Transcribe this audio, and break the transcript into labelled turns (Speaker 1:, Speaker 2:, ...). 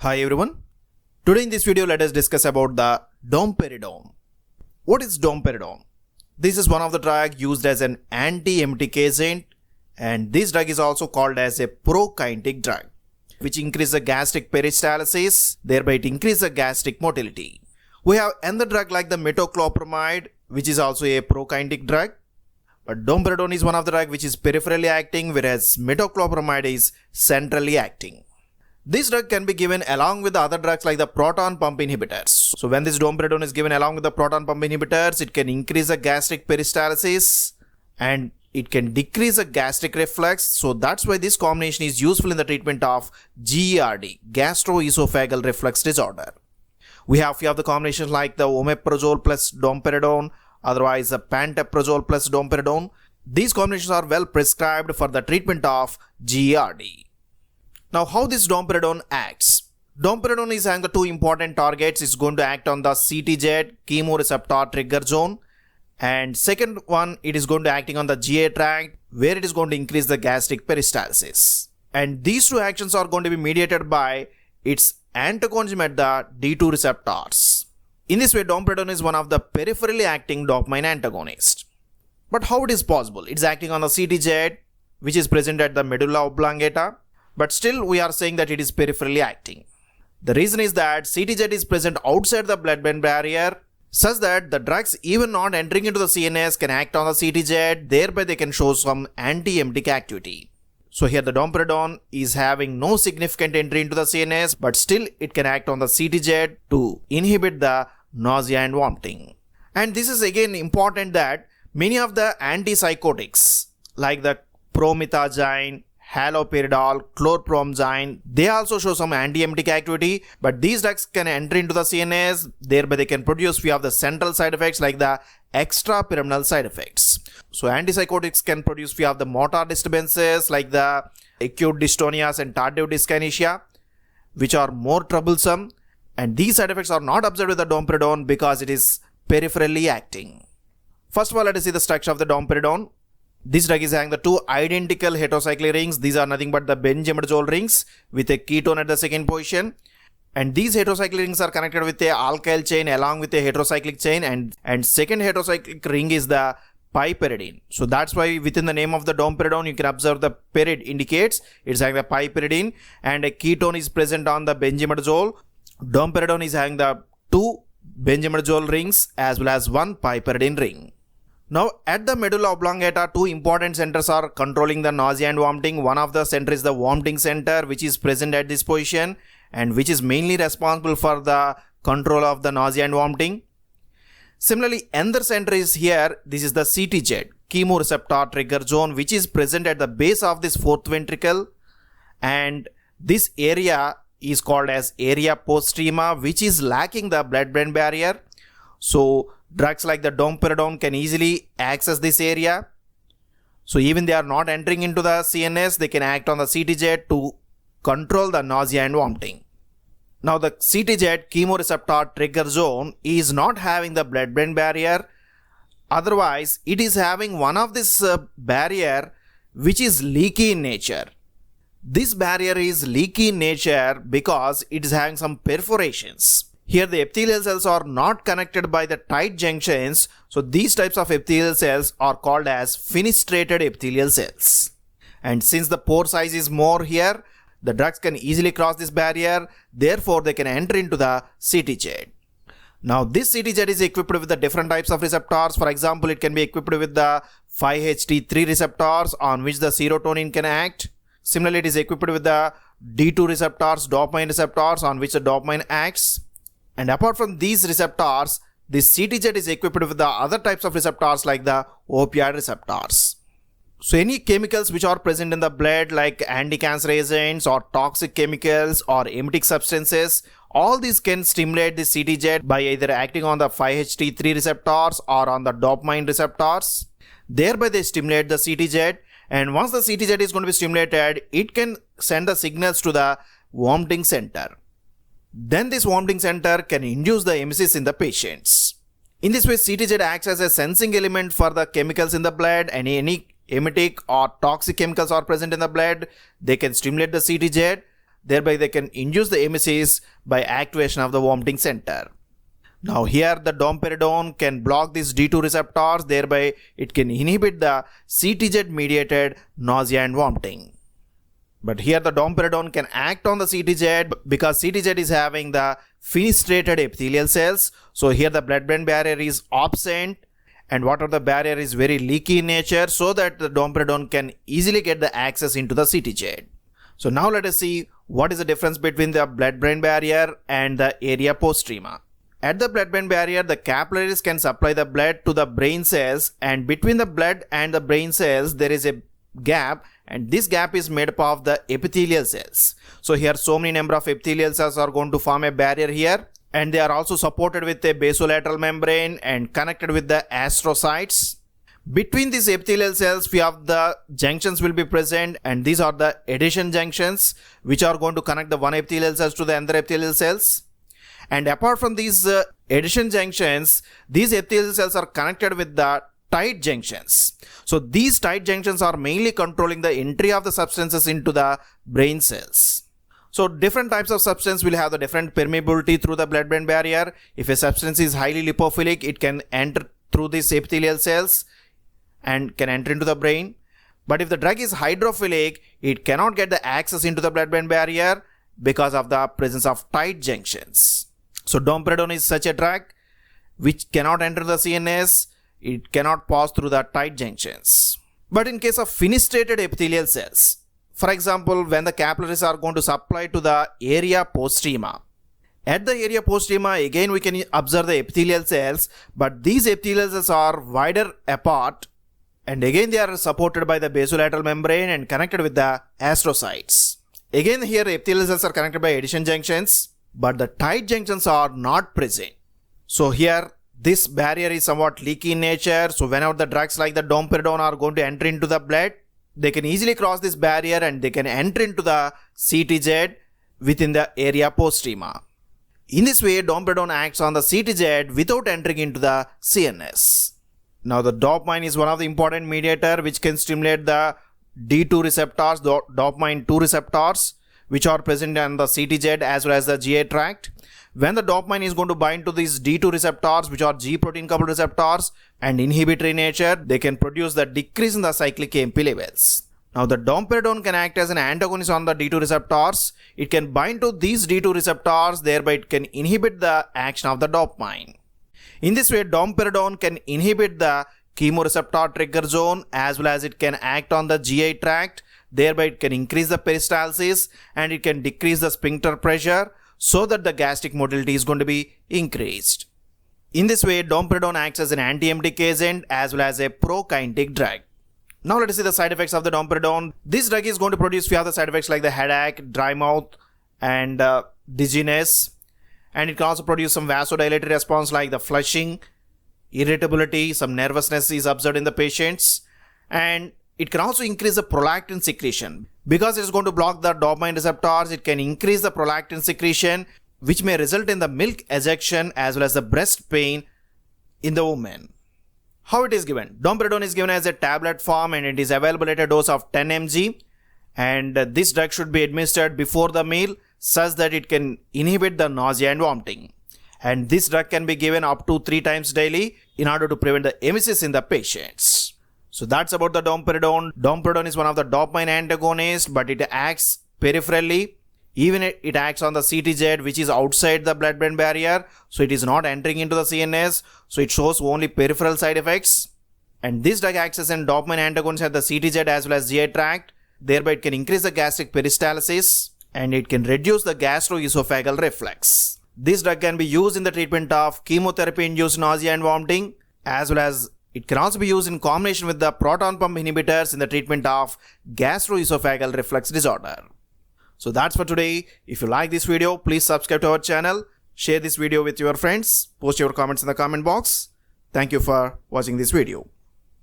Speaker 1: Hi everyone. Today in this video let us discuss about the domperidone. What is domperidone? This is one of the drugs used as an anti-emetic agent, and this drug is also called as a prokinetic drug, which increases the gastric peristalsis, thereby it increases the gastric motility. We have another drug like the metoclopramide, which is also a prokinetic drug, but domperidone is one of the drugs which is peripherally acting, whereas metoclopramide is centrally acting. This drug can be given along with the other drugs like the proton pump inhibitors. So when this domperidone is given along with the proton pump inhibitors, it can increase the gastric peristalsis and it can decrease the gastric reflux. So that's why this combination is useful in the treatment of GERD, gastroesophageal reflux disorder. We have few of the combinations like the omeprazole plus domperidone, otherwise the pantoprazole plus domperidone. These combinations are well prescribed for the treatment of GERD. Now, how this domperidone acts? Domperidone is having the two important targets. It's going to act on the CTZ, chemoreceptor trigger zone, and second one, it is going to acting on the GI tract, where it is going to increase the gastric peristalsis. And these two actions are going to be mediated by its antagonism at the D2 receptors. In this way, domperidone is one of the peripherally acting dopamine antagonists. But how it is possible? It's acting on the CTZ, which is present at the medulla oblongata. But still we are saying that it is peripherally acting. The reason is that CTZ is present outside the blood-brain barrier, such that the drugs even not entering into the CNS can act on the CTZ, thereby they can show some anti-emetic activity. So here the domperidone is having no significant entry into the CNS, but still it can act on the CTZ to inhibit the nausea and vomiting. And this is again important that many of the antipsychotics like the promethazine, haloperidol, chlorpromazine, they also show some anti-emetic activity, but these drugs can enter into the CNS, thereby they can produce few of the central side effects like the extrapyramidal side effects. So antipsychotics can produce few of the motor disturbances like the acute dystonias and tardive dyskinesia, which are more troublesome, and these side effects are not observed with the domperidone because it is peripherally acting. First of all, let us see the structure of the domperidone. This drug is having the two identical heterocyclic rings. These are nothing but the benzimidazole rings with a ketone at the second position. And these heterocyclic rings are connected with a alkyl chain along with a heterocyclic chain. And second heterocyclic ring is the piperidine. So that's why within the name of the domperidone, you can observe the perid indicates it's having the piperidine and a ketone is present on the benzimidazole. Domperidone is having the two benzimidazole rings as well as one piperidine ring. Now at the medulla oblongata, two important centers are controlling the nausea and vomiting. One of the center is the vomiting center, which is present at this position and which is mainly responsible for the control of the nausea and vomiting. Similarly, another center is here. This is the CTZ, chemoreceptor trigger zone, which is present at the base of this fourth ventricle, and this area is called as area postrema, which is lacking the blood-brain barrier. So drugs like the domperidone can easily access this area. So even they are not entering into the CNS, they can act on the CTZ to control the nausea and vomiting. Now the CTZ, chemoreceptor trigger zone, is not having the blood-brain barrier. Otherwise, it is having one of this barrier which is leaky in nature. This barrier is leaky in nature because it is having some perforations. Here the epithelial cells are not connected by the tight junctions, so these types of epithelial cells are called as fenestrated epithelial cells. And since the pore size is more here, the drugs can easily cross this barrier, therefore they can enter into the CTZ. Now this CTZ is equipped with the different types of receptors. For example, it can be equipped with the 5-HT3 receptors on which the serotonin can act. Similarly, it is equipped with the D2 receptors, dopamine receptors on which the dopamine acts. And apart from these receptors, this CTZ is equipped with the other types of receptors like the opioid receptors. So any chemicals which are present in the blood like anti-cancer agents or toxic chemicals or emetic substances, all these can stimulate the CTZ by either acting on the 5-HT3 receptors or on the dopamine receptors. Thereby they stimulate the CTZ, and once the CTZ is going to be stimulated, it can send the signals to the vomiting center. Then this vomiting center can induce the emesis in the patients. In this way, CTZ acts as a sensing element for the chemicals in the blood, and any emetic or toxic chemicals are present in the blood, they can stimulate the CTZ. thereby they can induce the emesis by activation of the vomiting center. Now here the domperidone can block these D2 receptors, thereby it can inhibit the CTZ mediated nausea and vomiting. But here the domperidone can act on the CTZ because CTZ is having the fenestrated epithelial cells. So here the blood-brain barrier is absent and water the barrier is very leaky in nature, so that the domperidone can easily get the access into the CTZ. So now let us see what is the difference between the blood-brain barrier and the area postrema. At the blood-brain barrier, the capillaries can supply the blood to the brain cells, and between the blood and the brain cells there is a gap, and this gap is made up of the epithelial cells. So here so many number of epithelial cells are going to form a barrier here, and they are also supported with a basolateral membrane and connected with the astrocytes. Between these epithelial cells we have the junctions will be present, and these are the adhesion junctions which are going to connect the one epithelial cells to the other epithelial cells. And apart from these adhesion junctions, these epithelial cells are connected with the tight junctions. So these tight junctions are mainly controlling the entry of the substances into the brain cells. So different types of substance will have the different permeability through the blood-brain barrier. If a substance is highly lipophilic, it can enter through these epithelial cells and can enter into the brain. But if the drug is hydrophilic, it cannot get the access into the blood-brain barrier because of the presence of tight junctions. So domperidone is such a drug which cannot enter the CNS. It cannot pass through the tight junctions. But in case of fenestrated epithelial cells, for example, when the capillaries are going to supply to the area postrema, at the area postrema again we can observe the epithelial cells, but these epithelial cells are wider apart, and again they are supported by the basolateral membrane and connected with the astrocytes. Again here epithelial cells are connected by adhesion junctions, but the tight junctions are not present. So here this barrier is somewhat leaky in nature, so whenever the drugs like the domperidone are going to enter into the blood, they can easily cross this barrier and they can enter into the CTZ within the area postrema. In this way, domperidone acts on the CTZ without entering into the CNS. Now the dopamine is one of the important mediator which can stimulate the D2 receptors, the dopamine 2 receptors, which are present on the CTZ as well as the GI tract. When the dopamine is going to bind to these D2 receptors, which are G protein coupled receptors and inhibitory nature, they can produce the decrease in the cyclic AMP levels. Now the domperidone can act as an antagonist on the D2 receptors. It can bind to these D2 receptors, thereby it can inhibit the action of the dopamine. In this way, domperidone can inhibit the chemoreceptor trigger zone as well as it can act on the GI tract, thereby it can increase the peristalsis and it can decrease the sphincter pressure, so that the gastric motility is going to be increased. In this way, domperidone acts as an anti-emetic agent as well as a prokinetic drug. Now let us see the side effects of the domperidone. This drug is going to produce few of the side effects like the headache, dry mouth and dizziness, and it can also produce some vasodilatory response like the flushing, irritability, some nervousness is observed in the patients, and it can also increase the prolactin secretion. Because it is going to block the dopamine receptors, it can increase the prolactin secretion, which may result in the milk ejection as well as the breast pain in the woman. How it is given? Domperidone is given as a tablet form and it is available at a dose of 10 mg, and this drug should be administered before the meal such that it can inhibit the nausea and vomiting. And this drug can be given up to 3 times daily in order to prevent the emesis in the patients. So that's about the domperidone. Domperidone is one of the dopamine antagonists, but it acts peripherally. Even it acts on the CTZ, which is outside the blood-brain barrier. So it is not entering into the CNS. So it shows only peripheral side effects. And this drug acts as an dopamine antagonist at the CTZ as well as GI tract. Thereby it can increase the gastric peristalsis and it can reduce the gastroesophageal reflux. This drug can be used in the treatment of chemotherapy-induced nausea and vomiting, as well as it can also be used in combination with the proton pump inhibitors in the treatment of gastroesophageal reflux disorder. So that's for today. If you like this video, please subscribe to our channel, share this video with your friends, post your comments in the comment box. Thank you for watching this video.